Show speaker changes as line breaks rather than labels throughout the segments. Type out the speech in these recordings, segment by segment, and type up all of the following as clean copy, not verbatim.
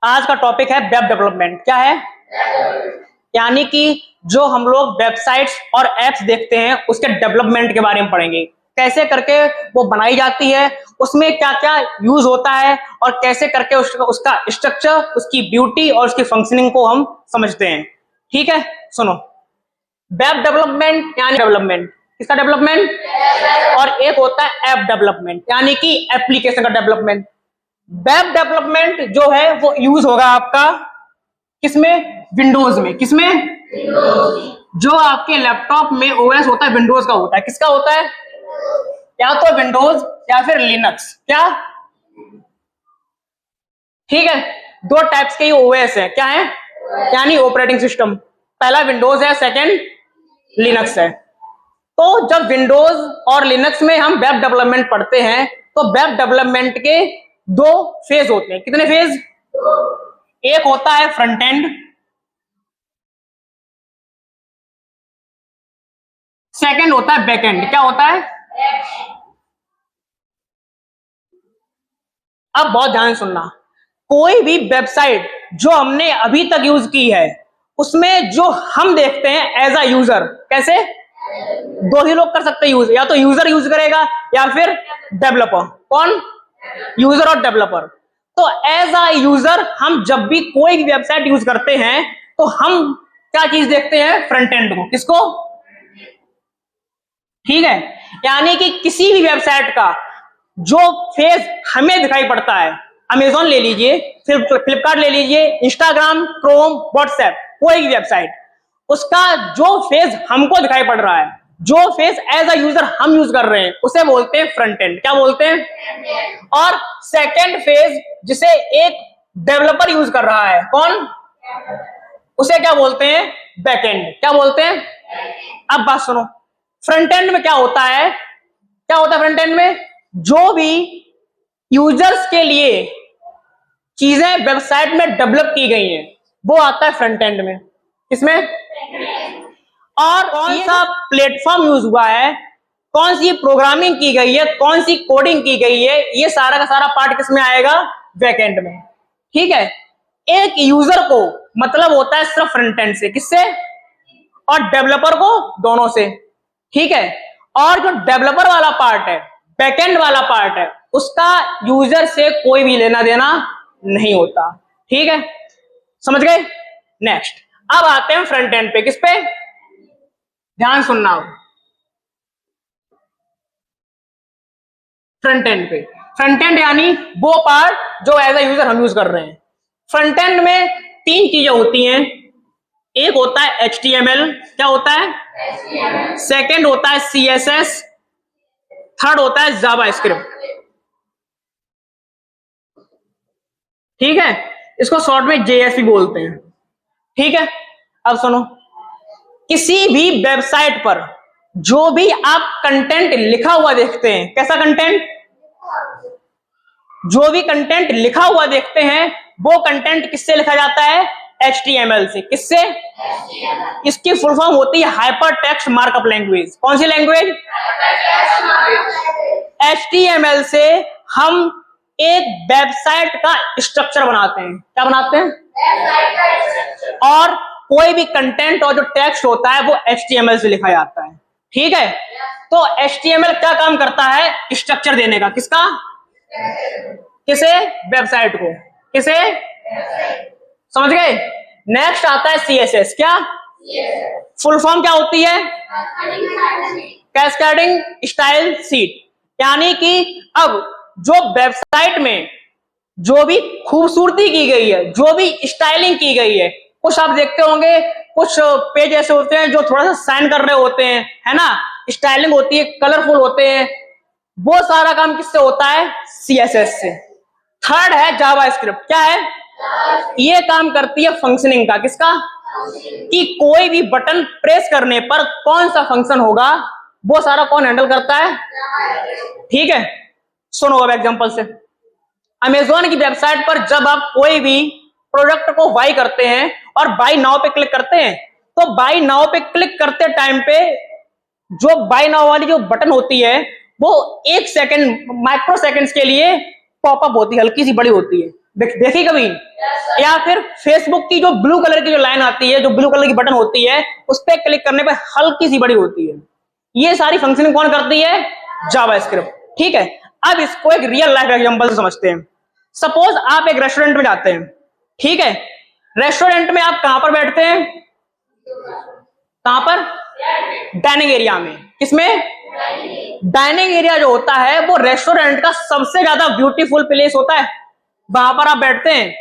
आज का टॉपिक है वेब डेवलपमेंट। क्या है? यानी कि जो हम लोग वेबसाइट्स और एप्स देखते हैं उसके डेवलपमेंट के बारे में पढ़ेंगे। कैसे करके वो बनाई जाती है, उसमें क्या क्या यूज होता है और कैसे करके उसका स्ट्रक्चर, उसकी ब्यूटी और उसकी फंक्शनिंग को हम समझते हैं। ठीक है, सुनो। वेब डेवलपमेंट यानी डेवलपमेंट किसका डेवलपमेंट, और एक होता है ऐप डेवलपमेंट यानी कि एप्लीकेशन का डेवलपमेंट। वेब डेवलपमेंट जो है वो यूज होगा आपका किसमें? विंडोज में। किसमें? जो आपके लैपटॉप में ओएस होता है विंडोज का होता है। किसका होता है? या तो विंडोज या फिर लिनक्स। क्या? ठीक है, दो टाइप्स के ओएस है। क्या है? यानी ऑपरेटिंग सिस्टम। पहला विंडोज है, सेकंड लिनक्स है। तो जब विंडोज और लिनक्स में हम वेब डेवलपमेंट पढ़ते हैं तो वेब डेवलपमेंट के दो फेज होते हैं। कितने फेज? एक होता है फ्रंट एंड, सेकंड होता है बैक एंड। क्या होता है? अब बहुत ध्यान सुनना, कोई भी वेबसाइट जो हमने अभी तक यूज की है उसमें जो हम देखते हैं एज अ यूजर, कैसे? दो ही लोग कर सकते हैं यूज, या तो यूजर यूज करेगा या फिर डेवलपर। कौन? यूजर और डेवलपर। तो एज अ यूजर हम जब भी कोई भी वेबसाइट यूज करते हैं तो हम क्या चीज देखते हैं? फ्रंट एंड को। किसको? ठीक है, यानी कि किसी भी वेबसाइट का जो फेज हमें दिखाई पड़ता है, अमेजॉन ले लीजिए, फ्लिपकार्ट ले लीजिए, इंस्टाग्राम, क्रोम, व्हाट्सएप, कोई भी वेबसाइट, उसका जो फेज हमको दिखाई पड़ रहा है, जो फेज एज अ यूजर हम यूज कर रहे हैं, उसे बोलते हैं फ्रंट एंड। क्या बोलते हैं? और सेकंड फेज जिसे एक डेवलपर यूज कर रहा है, कौन? उसे क्या बोलते हैं? Back and. क्या बोलते हैं? अब बात सुनो, फ्रंट एंड में क्या होता है? क्या होता है फ्रंट एंड में? जो भी यूजर्स के लिए चीजें वेबसाइट में डेवलप की गई हैं वो आता है फ्रंट एंड में। किसमें? और कौन सा प्लेटफॉर्म यूज हुआ है, कौन सी प्रोग्रामिंग की गई है, कौन सी कोडिंग की गई है, ये सारा का सारा पार्ट किसमें आएगा? बैक एंड में। ठीक है, एक यूजर को मतलब होता है सिर्फ फ्रंट एंड से। किससे? और डेवलपर को दोनों से। ठीक है, और जो डेवलपर वाला पार्ट है, बैकएंड वाला पार्ट है, उसका यूजर से कोई भी लेना देना नहीं होता। ठीक है, समझ गए? नेक्स्ट, अब आते हैं फ्रंट एंड पे। किस पे? ध्यान सुनना, फ्रंट एंड पे। फ्रंट एंड यानी वो पार्ट जो एज अ यूजर हम यूज कर रहे हैं। फ्रंट एंड में तीन चीजें होती हैं। एक होता है HTML। क्या होता है? सेकंड होता है CSS, थर्ड होता है जावास्क्रिप्ट। ठीक है, इसको शॉर्ट में JS भी बोलते हैं। ठीक है, अब सुनो, किसी भी वेबसाइट पर जो भी आप कंटेंट लिखा हुआ देखते हैं, कैसा कंटेंट? जो भी कंटेंट लिखा हुआ देखते हैं वो कंटेंट किससे लिखा जाता है? HTML से। किससे? इसकी फुल फॉर्म होती है हाइपर टेक्स्ट मार्कअप लैंग्वेज। कौन सी लैंग्वेज? HTML से हम एक वेबसाइट का स्ट्रक्चर बनाते हैं। क्या बनाते हैं? और कोई भी कंटेंट और जो टेक्स्ट होता है वो HTML से लिखा जाता है। ठीक है, तो HTML क्या काम करता है? स्ट्रक्चर देने का। किसका? किसे? वेबसाइट को। किसे? समझ गए? नेक्स्ट आता है CSS। क्या? फुल फॉर्म क्या होती है? Cascading style sheet. यानी कि अब जो वेबसाइट में जो भी खूबसूरती की गई है, जो भी स्टाइलिंग की गई है, कुछ आप देखते होंगे, कुछ पेज ऐसे होते हैं जो थोड़ा सा साइन कर रहे होते हैं, है ना, स्टाइलिंग होती है, कलरफुल होते हैं, वो सारा काम किससे होता है? CSS से। थर्ड है जावास्क्रिप्ट। क्या है? ये काम करती है फंक्शनिंग का। किसका? कि कोई भी बटन प्रेस करने पर कौन सा फंक्शन होगा वो सारा कौन हैंडल करता है? ठीक है, सुनो अब एग्जांपल से। अमेजॉन की वेबसाइट पर जब आप कोई भी प्रोडक्ट को बाय करते हैं और बाय नाउ पे क्लिक करते हैं तो बाय नाउ पे क्लिक करते टाइम पे जो बाय नाउ वाली जो बटन होती है वो 1 सेकंड, माइक्रो सेकंड्स के लिए पॉपअप होती है, हल्की सी बड़ी होती है। देखी कभी? या फिर फेसबुक की जो ब्लू कलर की जो लाइन आती है, जो ब्लू कलर की बटन होती है, उस पर क्लिक करने पे हल्की सी बड़ी होती है। ये सारी फंक्शनिंग कौन करती है? जावास्क्रिप्ट। ठीक है, अब इसको एक रियल लाइफ एग्जांपल से समझते हैं। सपोज आप एक रेस्टोरेंट में जाते हैं, ठीक है, रेस्टोरेंट में आप कहां पर बैठते हैं? कहां पर? डाइनिंग एरिया में। किसमें? डाइनिंग एरिया जो होता है वो रेस्टोरेंट का सबसे ज्यादा ब्यूटीफुल प्लेस होता है, वहां पर आप बैठते हैं।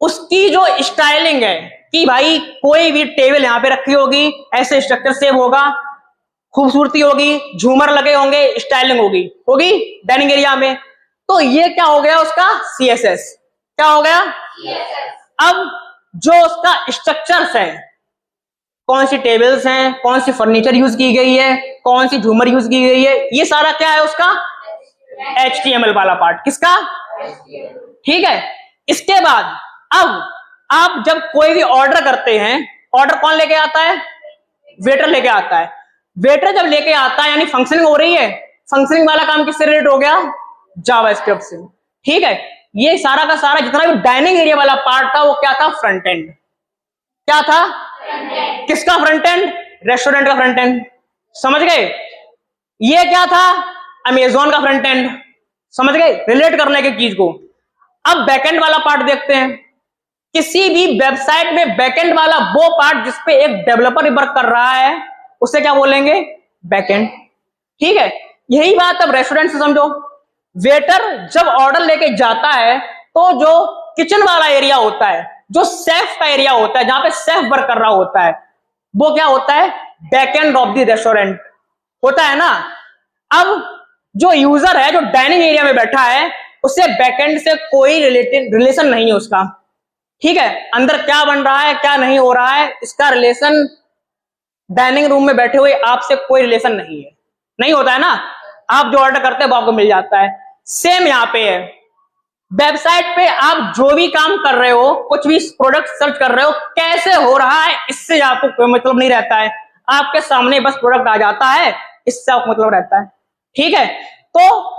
उसकी जो स्टाइलिंग है कि भाई कोई भी टेबल यहां पे रखी होगी, ऐसे स्ट्रक्चर सेम होगा, खूबसूरती होगी, झूमर लगे होंगे, स्टाइलिंग होगी डाइनिंग एरिया में। तो ये क्या हो गया उसका? CSS। क्या हो गया? अब जो उसका स्ट्रक्चर्स है, कौन सी टेबल्स हैं, कौन सी फर्नीचर यूज की गई है, कौन सी झूमर यूज की गई है, ये सारा क्या है उसका? HTML वाला पार्ट। किसका? ठीक है। इसके बाद अब आप जब कोई भी ऑर्डर करते हैं, ऑर्डर कौन लेके आता है? वेटर लेके आता है। वेटर जब लेके आता है यानी फंक्शनिंग हो रही है, फंक्शनिंग वाला काम किससे रिलेटेड हो गया? जावास्क्रिप्ट से। ठीक है, ये सारा का सारा जितना भी डाइनिंग एरिया वाला पार्ट था वो क्या था? Front end. क्या था? किसका फ्रंट एंड? रेस्टोरेंट का फ्रंट एंड। समझ गए? ये क्या था? अमेज़न का फ्रंट एंड। समझ गए रिलेट करने की चीज को? अब बैकएंड वाला पार्ट देखते हैं। किसी भी वेबसाइट में बैकएंड वाला वो पार्ट जिसपे एक डेवलपर वर्क कर रहा है उसे क्या बोलेंगे? बैकएंड। ठीक है, यही बात अब रेस्टोरेंट से समझो। वेटर जब ऑर्डर लेके जाता है तो जो किचन वाला एरिया होता है, जो शेफ का एरिया होता है, जहां पे शेफ वर्क कर रहा होता है, वो क्या होता है? बैकएंड ऑफ द रेस्टोरेंट होता है ना। अब जो यूजर है जो डाइनिंग एरिया में बैठा है उससे बैकएंड से कोई रिलेशन नहीं है उसका। ठीक है, अंदर क्या बन रहा है क्या नहीं हो रहा है इसका रिलेशन डाइनिंग रूम में बैठे हुए आपसे कोई रिलेशन नहीं है, नहीं होता है ना। आप जो ऑर्डर करते हैं वो आपको मिल जाता है। सेम यहां पे है, वेबसाइट पे आप जो भी काम कर रहे हो, कुछ भी प्रोडक्ट सर्च कर रहे हो, कैसे हो रहा है इससे आपको कोई मतलब नहीं रहता है। आपके सामने बस प्रोडक्ट आ जाता है, इससे आपको मतलब रहता है। ठीक है, तो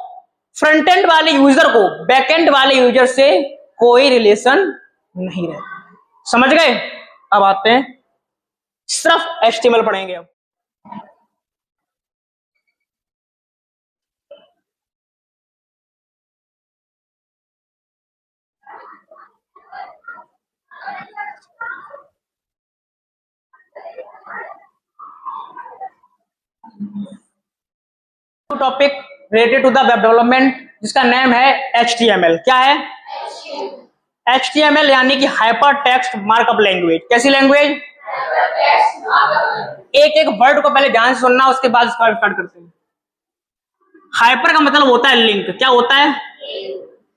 फ्रंट एंड वाले यूजर को बैक एंड वाले यूजर से कोई रिलेशन नहीं रहता। समझ गए? अब आते हैं, सिर्फ HTML पढ़ेंगे अब। Topic related to the web development जिसका नेम है HTML। क्या है? HTML यानी कि हाइपर टेक्स्ट मार्कअप लैंग्वेज। कैसी लैंग्वेज? एक एक वर्ड को पहले ध्यान से सुनना, उसके बाद इसका स्टार्ट करते हैं। हाइपर का मतलब होता है लिंक। क्या होता है?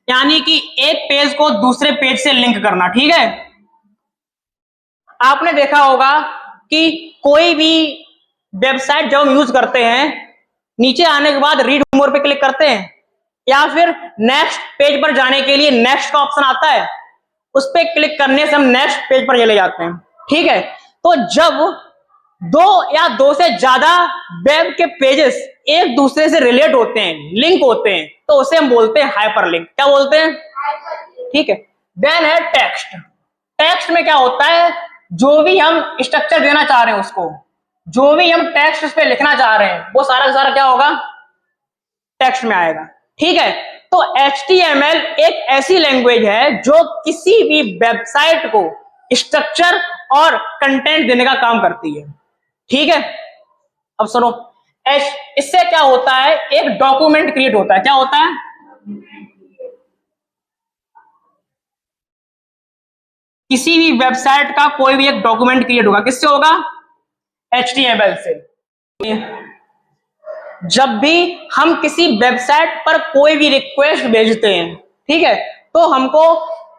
यानी कि एक पेज को दूसरे पेज से लिंक करना। ठीक है, आपने देखा होगा कि कोई भी वेबसाइट जब हम यूज करते हैं, नीचे आने के बाद रीड मोर पे क्लिक करते हैं या फिर नेक्स्ट पेज पर जाने के लिए नेक्स्ट का ऑप्शन आता है, उस पे क्लिक करने से हम नेक्स्ट पेज पर चले जाते हैं। ठीक है, तो जब दो या दो से ज्यादा वेब के पेजेस एक दूसरे से रिलेट होते हैं, लिंक होते हैं, तो उसे हम बोलते हैं हाइपरलिंक। क्या बोलते हैं? ठीक है, देन है टेक्स्ट। टेक्स्ट में क्या होता है? जो भी हम स्ट्रक्चर देना चाह रहे हैं उसको, जो भी हम टेक्स्ट उस पे लिखना चाह रहे हैं वो सारा का सारा क्या होगा? टेक्स्ट में आएगा। ठीक है, तो HTML एक ऐसी लैंग्वेज है जो किसी भी वेबसाइट को स्ट्रक्चर और कंटेंट देने का काम करती है। ठीक है, अब सुनो, इससे क्या होता है? एक डॉक्यूमेंट क्रिएट होता है। क्या होता है? किसी भी वेबसाइट का कोई भी एक डॉक्यूमेंट क्रिएट होगा, किससे होगा? HTML से। जब भी हम किसी वेबसाइट पर कोई भी रिक्वेस्ट भेजते हैं, ठीक है, तो हमको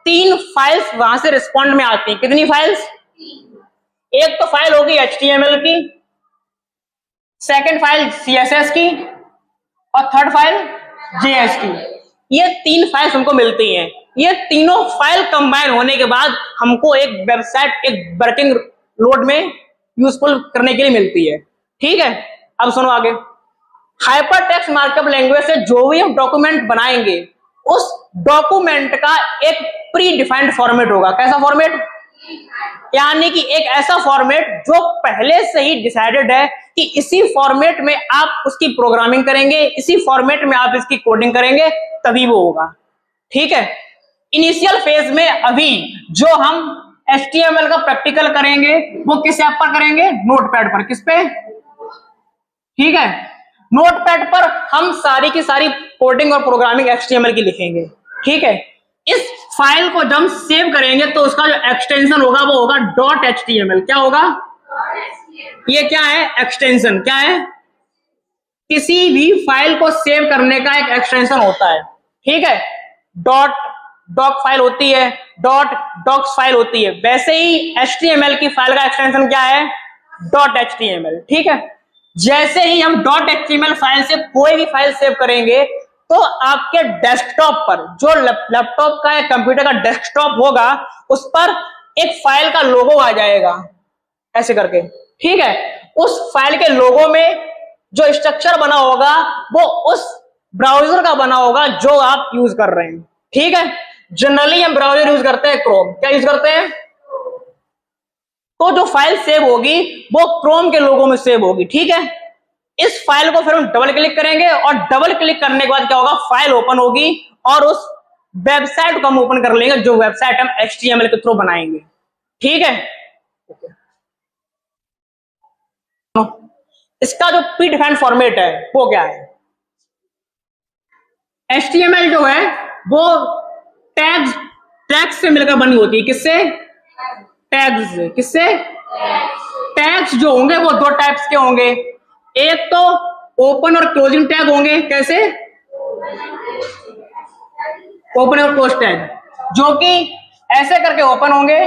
3 फाइल्स वहां से रिस्पॉन्ड में आती हैं। कितनी फाइल्स? एक तो फाइल होगी HTML की, सेकंड फाइल CSS की और थर्ड फाइल JS की। ये 3 फाइल्स हमको मिलती हैं। ये तीनों फाइल कंबाइन होने के बाद हमको एक वेबसाइट एक वर्किंग लोड में यूजफुल करने के लिए मिलती है। ठीक है, अब सुनो आगे। हाइपर टेक्स्ट मार्कअप लैंग्वेज से जो भी हम डॉक्यूमेंट बनाएंगे उस डॉक्यूमेंट का एक प्री डिफाइंड फॉर्मेट होगा। कैसा फॉर्मेट? यानी कि एक ऐसा फॉर्मेट जो पहले से ही डिसाइडेड है कि इसी फॉर्मेट में आप उसकी प्रोग्रामिंग करेंगे, इसी फॉर्मेट में आप इसकी कोडिंग करेंगे, तभी वो होगा। ठीक है। इनिशियल फेज में अभी जो हम HTML का प्रैक्टिकल करेंगे वो किस ऐप पर करेंगे? नोटपैड पर। किस पे? ठीक है, नोटपैड पर हम सारी की सारी कोडिंग और प्रोग्रामिंग HTML की लिखेंगे। ठीक है। इस फाइल को जब हम सेव करेंगे तो उसका जो एक्सटेंशन होगा वो होगा .html। क्या होगा? ये क्या है? एक्सटेंशन। क्या है? किसी भी फाइल को सेव करने का एक एक्सटेंशन होता है। ठीक है। डॉक फाइल होती है, डॉक्स फाइल होती है, वैसे ही HTML की फाइल का एक्सटेंशन क्या है? .html। ठीक है। जैसे ही हम .html फाइल से कोई भी फाइल सेव करेंगे तो आपके डेस्कटॉप पर, जो लैपटॉप का या कंप्यूटर का डेस्कटॉप होगा, उस पर एक फाइल का लोगो आ जाएगा ऐसे करके। ठीक है। उस फाइल के लोगो में जो स्ट्रक्चर बना होगा वो उस ब्राउजर का बना होगा जो आप यूज कर रहे हैं। ठीक है। जनरली हम ब्राउजर यूज करते हैं क्रोम। क्या यूज करते हैं? तो जो फाइल सेव होगी वो क्रोम के लोगो में सेव होगी। ठीक है। इस फाइल को फिर हम डबल क्लिक करेंगे और डबल क्लिक करने के बाद क्या होगा? फाइल ओपन होगी और उस वेबसाइट को हम ओपन कर लेंगे जो वेबसाइट हम HTML के थ्रू बनाएंगे। ठीक है। इसका जो प्री डिफाइंड फॉर्मेट है वो क्या है? HTML जो है वो टैग्स से मिलकर बनी होती है। किससे? टैग्स से। किससे? टैग्स जो होंगे वो दो टाइप्स के होंगे। एक तो ओपन और क्लोजिंग टैग होंगे। कैसे? ओपन और क्लोज टैग, जो कि ऐसे करके ओपन होंगे,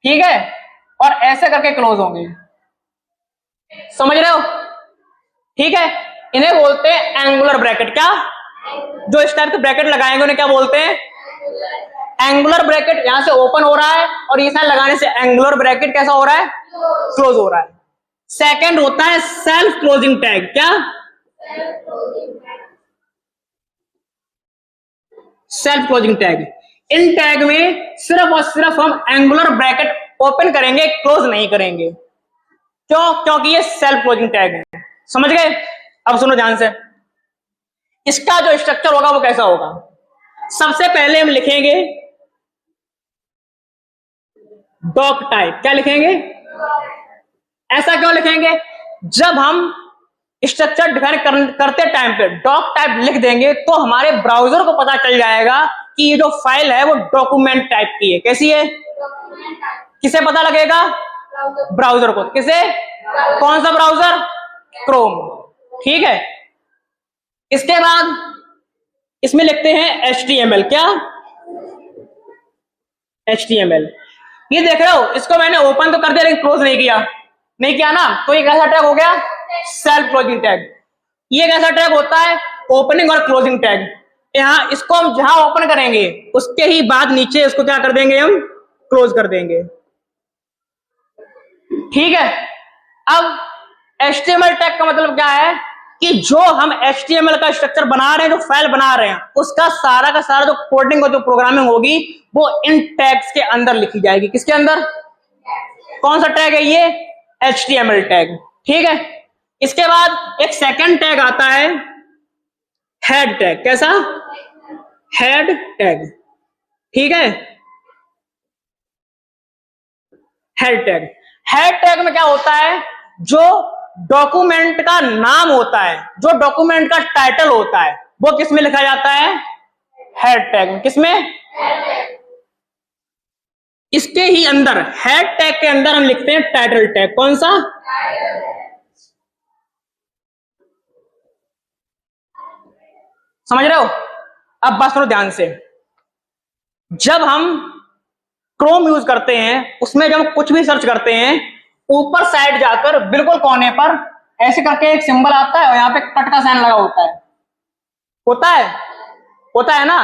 ठीक है, और ऐसे करके क्लोज होंगे। समझ रहे हो? ठीक है। इन्हें बोलते हैं एंगुलर ब्रैकेट। क्या? जो इस टाइप के ब्रैकेट लगाएंगे उन्हें क्या बोलते हैं? Angular bracket. यहां से ओपन हो रहा है और ये साइन लगाने से एंगुलर ब्रैकेट कैसा हो रहा है? क्लोज हो रहा है। सेकंड होता है सेल्फ क्लोजिंग टैग। क्या? Self closing tag. इन टैग में सिर्फ और सिर्फ हम एंगुलर ब्रैकेट ओपन करेंगे, क्लोज नहीं करेंगे। क्यों? क्योंकि ये सेल्फ क्लोजिंग टैग है। समझ गए? अब सुनो ध्यान से। इसका जो स्ट्रक्चर होगा वो कैसा होगा? सबसे पहले हम लिखेंगे डॉक टाइप। क्या लिखेंगे? ऐसा क्यों लिखेंगे? जब हम स्ट्रक्चर डिफाइन करते टाइम पे डॉक टाइप लिख देंगे तो हमारे ब्राउजर को पता चल जाएगा कि ये जो फाइल है वो डॉक्यूमेंट टाइप की है। कैसी है? किसे पता लगेगा? ब्राउजर को। किसे? कौन सा ब्राउजर? क्रोम। ठीक है। इसके बाद इसमें लिखते हैं HTML। क्या? HTML। ये देख रहे हो, इसको मैंने ओपन तो कर दिया लेकिन क्लोज नहीं किया ना, तो ये कैसा टैग हो गया? Self closing tag. ये कैसा टैग होता है? ओपनिंग और क्लोजिंग टैग। यहां इसको हम जहां ओपन करेंगे उसके ही बाद नीचे इसको क्या कर देंगे? हम क्लोज कर देंगे। ठीक है। अब HTML टैग का मतलब क्या है कि जो हम HTML का स्ट्रक्चर बना रहे हैं, जो फाइल बना रहे हैं, उसका सारा का सारा जो कोडिंग और जो प्रोग्रामिंग होगी वो इन टैग्स के अंदर लिखी जाएगी। किसके अंदर? कौन सा टैग है ये? HTML tag. ठीक है। इसके बाद एक सेकंड टैग आता है हेड टैग। कैसा? Head tag. ठीक है। Head tag. हेड टैग में क्या होता है? जो डॉक्यूमेंट का नाम होता है, जो डॉक्यूमेंट का टाइटल होता है, वो किस में लिखा जाता है? हेड टैग में। किसमें? इसके ही अंदर, हेड टैग के अंदर हम लिखते हैं टाइटल टैग। कौन सा? समझ रहे हो? अब बात करो ध्यान से। जब हम क्रोम यूज करते हैं उसमें जब कुछ भी सर्च करते हैं, ऊपर साइड जाकर बिल्कुल कोने पर ऐसे करके एक सिंबल आता है और यहाँ पे कट का साइन लगा होता है। होता है ना?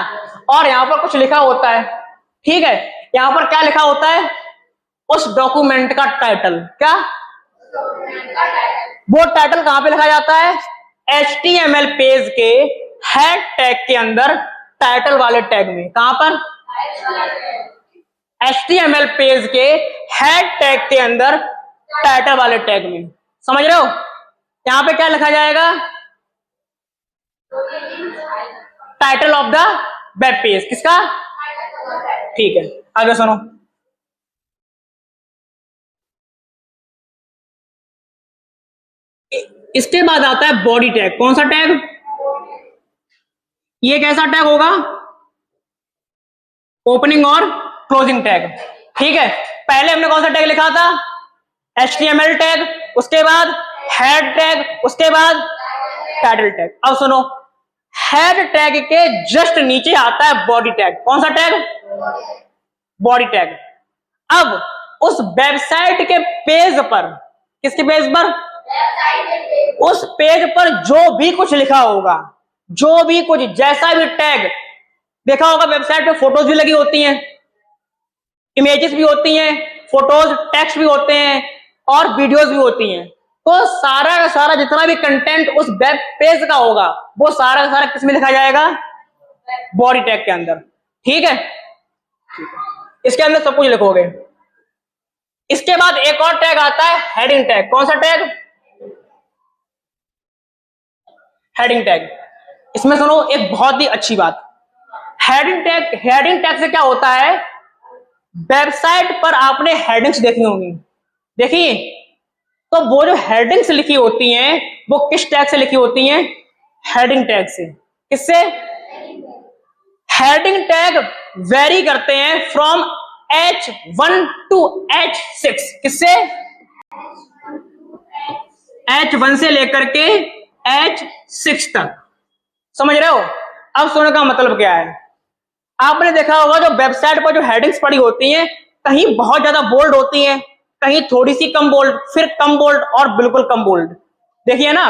और यहाँ पर कुछ लिखा होता है। ठीक है। यहाँ पर क्या लिखा होता है? उस डॉक्यूमेंट का टाइटल। क्या? वो टाइटल कहां पे लिखा जाता है? HTML पेज के हेड टैग के अंदर टाइटल वाले टैग में। कहां पर? HTML पेज के हेड टैग के अंदर टाइटल वाले टैग में। समझ रहे हो? यहां पे क्या लिखा जाएगा? Title of the web page. किसका? ठीक है, आगे सुनो। इसके बाद आता है बॉडी टैग। कौन सा टैग? ये कैसा टैग होगा? ओपनिंग और क्लोजिंग टैग। ठीक है, पहले हमने कौन सा टैग लिखा था? HTML टैग, उसके बाद हेड टैग, उसके बाद टाइटल टैग। अब सुनो, हेड टैग के जस्ट नीचे आता है बॉडी टैग। कौन सा टैग? Body tag. अब उस वेबसाइट के पेज पर, किसके पेज पर? उस पेज पर जो भी कुछ लिखा होगा, जो भी कुछ, जैसा भी टैग देखा होगा, वेबसाइट पे फोटोज भी लगी होती हैं, इमेजेस भी होती हैं, फोटोज, टेक्स्ट भी होते हैं और वीडियोस भी होती हैं। तो सारा का सारा जितना भी कंटेंट उस वेब पेज का होगा, वो सारा का सारा किसमें लिखा जाएगा? बॉडी टैग के अंदर। ठीक है, इसके अंदर सब कुछ लिखोगे। इसके बाद एक और टैग आता है हेडिंग टैग। कौन सा टैग? Heading tag. इसमें सुनो एक बहुत ही अच्छी बात, हेडिंग टैग से क्या होता है? वेबसाइट पर आपने हेडिंग्स देखी होंगी, देखिए, तो वो जो हेडिंग्स लिखी होती हैं वो किस टैग से लिखी होती हैं? हेडिंग टैग से। किससे? हेडिंग टैग वेरी करते हैं फ्रॉम H1 टू H6। किससे? H1 से लेकर के H6 तक। समझ रहे हो? अब सुनने का मतलब क्या है? आपने देखा होगा जो वेबसाइट पर जो हेडिंग्स पड़ी होती हैं, कहीं बहुत ज्यादा बोल्ड होती हैं, कहीं थोड़ी सी कम बोल्ड, फिर कम बोल्ड और बिल्कुल कम बोल्ड। देखिए ना,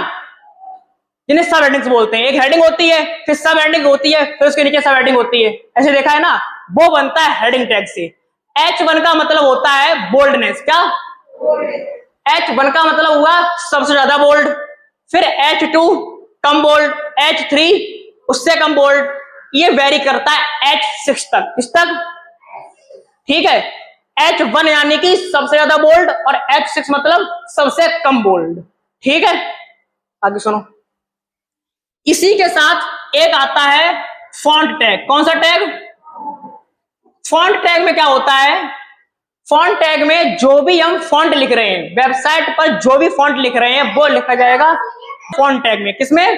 जिन्हें सब हेडिंग्स बोलते हैं। एक हेडिंग होती है, फिर सब हेडिंग होती है, फिर उसके नीचे सब हेडिंग होती है। ऐसे देखा है ना? वो बनता है हेडिंग टैग से। H1 का मतलब होता है बोल्डनेस। क्या? H1 का मतलब हुआ सबसे ज्यादा बोल्ड, फिर H2 कम बोल्ड, H3 उससे कम बोल्ड, ये वेरी करता है H6 तक। किस तक? ठीक है, H1 यानी कि सबसे ज्यादा बोल्ड और H6 मतलब सबसे कम बोल्ड। ठीक है, आगे सुनो। इसी के साथ एक आता है फॉन्ट टैग। कौन सा टैग? फॉन्ट टैग में क्या होता है? फॉन्ट टैग में जो भी हम फॉन्ट लिख रहे हैं, वेबसाइट पर जो भी फॉन्ट लिख रहे हैं, वो लिखा जाएगा फॉन्ट टैग में। किसमें?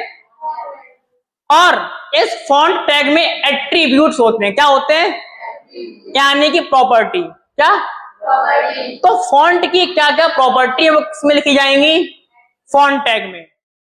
और इस फॉन्ट टैग में एट्रीब्यूट्स होते हैं। क्या होते हैं? यानी कि प्रॉपर्टी। क्या? प्रॉपर्टी। तो फॉन्ट की क्या क्या प्रॉपर्टी है वो किसमें लिखी जाएंगी? फॉन्ट टैग में।